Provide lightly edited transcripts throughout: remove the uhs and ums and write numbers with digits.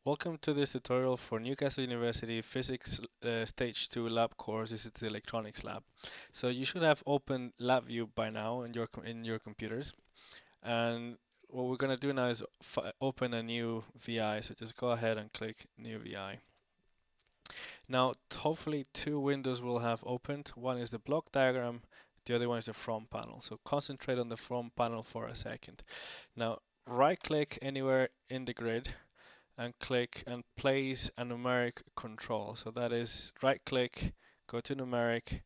Welcome to this tutorial for Newcastle University Physics Stage 2 lab course. This is the electronics lab. So you should have opened LabVIEW by now in your computers. And what we're going to do now is open a new VI. So just go ahead and click New VI. Now, hopefully two windows will have opened. One is the block diagram, the other one is the front panel. So concentrate on the front panel for a second. Now, right-click anywhere in the grid and click and place a numeric control. So that is right click, go to numeric,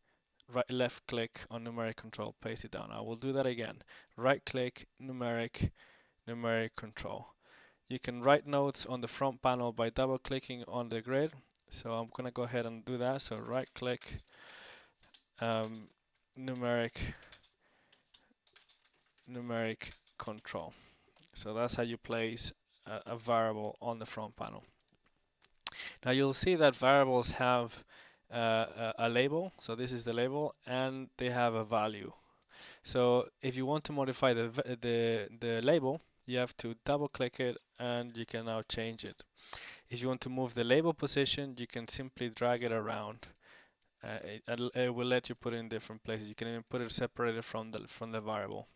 left click on numeric control, paste it down. I will do that again. Right click, numeric, numeric control. You can write notes on the front panel by double clicking on the grid. So I'm gonna go ahead and do that. So right click, numeric, numeric control. So that's how you place a variable on the front panel. Now you'll see that variables have a label, so this is the label, and they have a value. So if you want to modify the label, you have to double click it and you can now change it. If you want to move the label position, you can simply drag it around. It will let you put it in different places. You can even put it separated from the variable.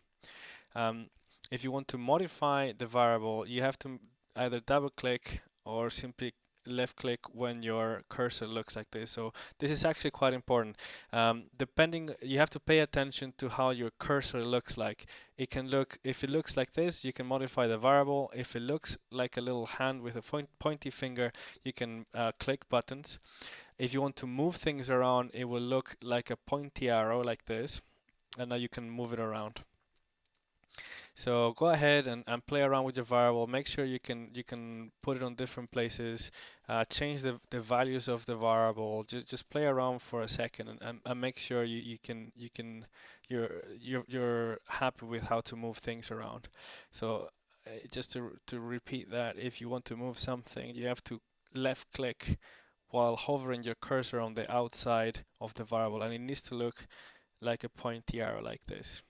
If you want to modify the variable, you have to either double click or simply left click when your cursor looks like this. So this is actually quite important. You have to pay attention to how your cursor looks like. It can look, if it looks like this, you can modify the variable. If it looks like a little hand with a pointy finger, you can click buttons. If you want to move things around, it will look like a pointy arrow like this, and now you can move it around. So go ahead and play around with your variable. Make sure you can put it on different places. Change the values of the variable. Just play around for a second and make sure you're happy with how to move things around. So just to repeat that, if you want to move something, you have to left click while hovering your cursor on the outside of the variable, and it needs to look like a pointy arrow like this.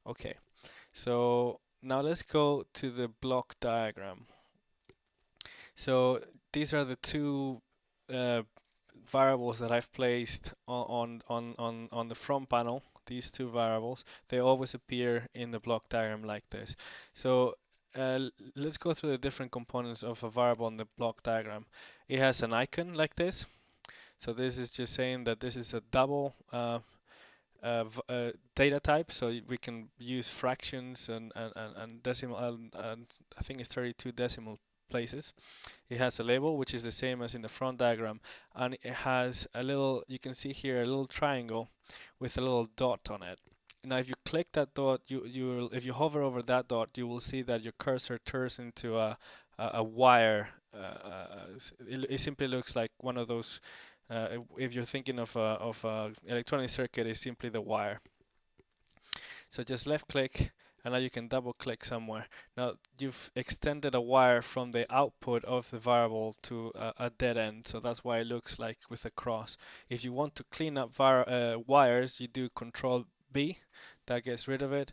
Okay. So now let's go to the block diagram. So these are the two variables that I've placed on the front panel. These two variables, they always appear in the block diagram like this. So let's go through the different components of a variable on the block diagram. It has an icon like this. So this is just saying that this is a double data type, so we can use fractions and decimal, and I think it's 32 decimal places. It has a label which is the same as in the front diagram, and it has a little, you can see here, a little triangle with a little dot on it. Now if you click that dot, if you hover over that dot, you will see that your cursor turns into a wire. It simply looks like one of those, if you're thinking of a electronic circuit, is simply the wire. So just left click, and now you can double click somewhere. Now you've extended a wire from the output of the variable to a dead end, so that's why it looks like with a cross. If you want to clean up wires, you do Control B, that gets rid of it,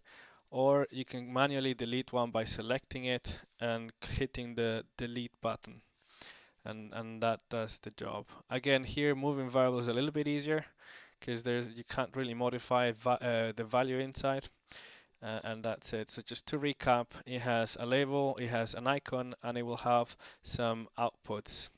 or you can manually delete one by selecting it and hitting the delete button. And that does the job. Again, here moving variables is a little bit easier because you can't really modify the value inside, and that's it. So just to recap, it has a label, it has an icon, and it will have some outputs.